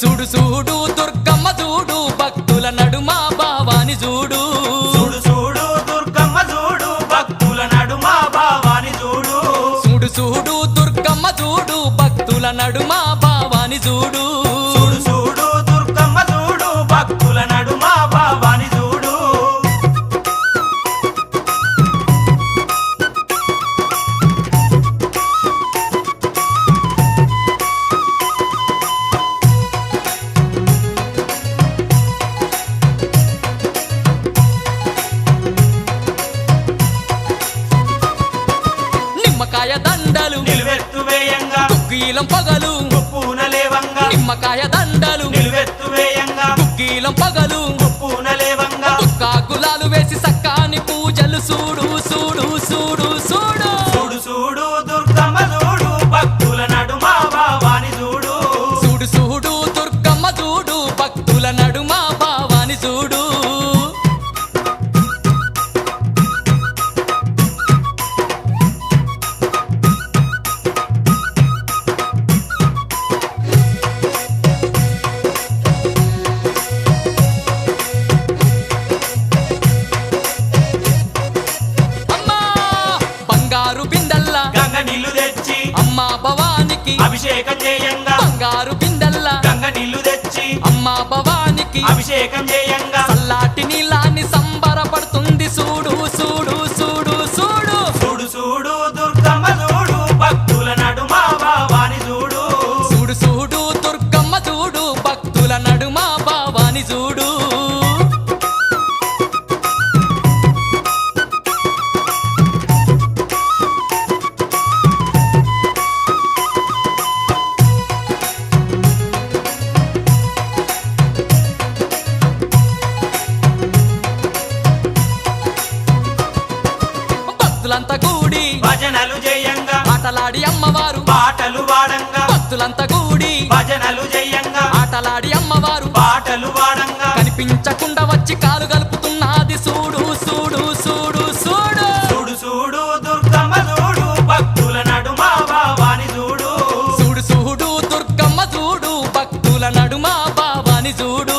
చూడు చూడు దుర్గమ్మ చూడు భక్తుల నడుమ భావాని చూడు. చూడు చూడు దుర్గమ్మ చూడు భక్తుల నడుమ భావాని చూడు. చూడు చూడు దుర్గమ్మ చూడు భక్తుల నడుమ భావాని చూడు. చూడు చూడు దుర్గమ్మ చూడు భక్తుల నడుమ భావాని చూడు. నిమ్మకాయ దండలు నిలువెత్తు వేయంగా కుక్కీలం పగలు ఉప్పున లేవంగా. నిమ్మకాయ దండలు నిలువెత్తు వేయంగా కుక్కీలం పగలు ఉప్పున లేవంగా. కాకులాలు వేసి సక్కాని పూజలు చూడు చూడు చూడు చూడు. చూడు చూడు దుర్గమ్మ చూడు భక్తుల నడుమ భావాని చూడు. చూడు చూడు దుర్గమ్మ చూడు భక్తుల నడుమ భావాని చూడు. అమ్మా బంగారు బిందెల్ల గంగ నీళ్లు తెచ్చి అమ్మా భవానికి అభిషేకం చేయంగా. బంగారు బిందెల్ల గంగ నీళ్లు తెచ్చి అమ్మా భవానికి అభిషేకం చేయంగా. చల్లాటి నీళ్ళాన్ని సంబరపడుతుంది చూడు చూడు చూడు చూడు. చూడు చూడు దుర్గమ్మ చూడు భక్తుల నడుమ భావాని చూడు. చూడు చూడు దుర్గమ్మ చూడు భక్తుల నడుమ భావాని చూడు. భక్తులంతా కూడి భజనలు చేయంగా ఆటలాడి అమ్మవారు. పాటలు వాడంగా. భక్తులంతా కూడి భజనలు చేయంగా ఆటలాడి అమ్మవారు. పాటలు వాడంగా. కనిపించకుండా వచ్చి కాలు కలుపుతున్నది చూడు చూడు చూడు చూడు. చూడు చూడు దుర్గమ్మ చూడు భక్తుల నడుమ భావాని చూడు. చూడు చూడు దుర్గమ్మ చూడు భక్తుల నడుమ భావాని చూడు.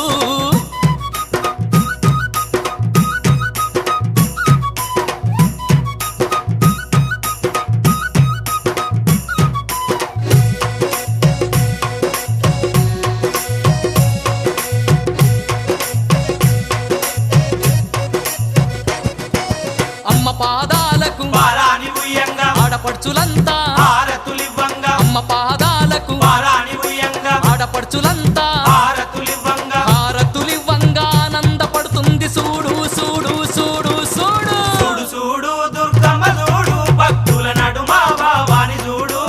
అమ్మ పాదాలకు పారాని ఉయ్యంగా ఆడపడుచులంతా హారతులివ్వంగా. అమ్మ పాదాలకు పారాని ఉయ్యంగా ఆడపడుచులంతా హారతులివ్వంగా. హారతులివ్వంగా ఆనందపడుతుంది చూడు చూడు చూడు చూడు. చూడు చూడు దుర్గమ్మ చూడు భక్తుల నడుమ భావాని చూడు.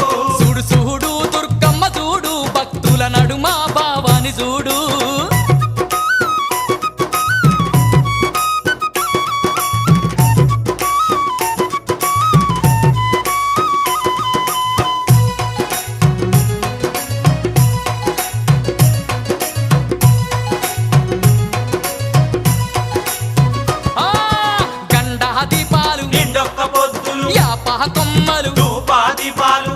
చూడు చూడు దుర్గమ్మ చూడు భక్తుల నడుమ భావాని చూడు. ఆ గండ దీపాలు నిండొక్క పొద్దులు యాప కొమ్మలు ధూపా దీపాలు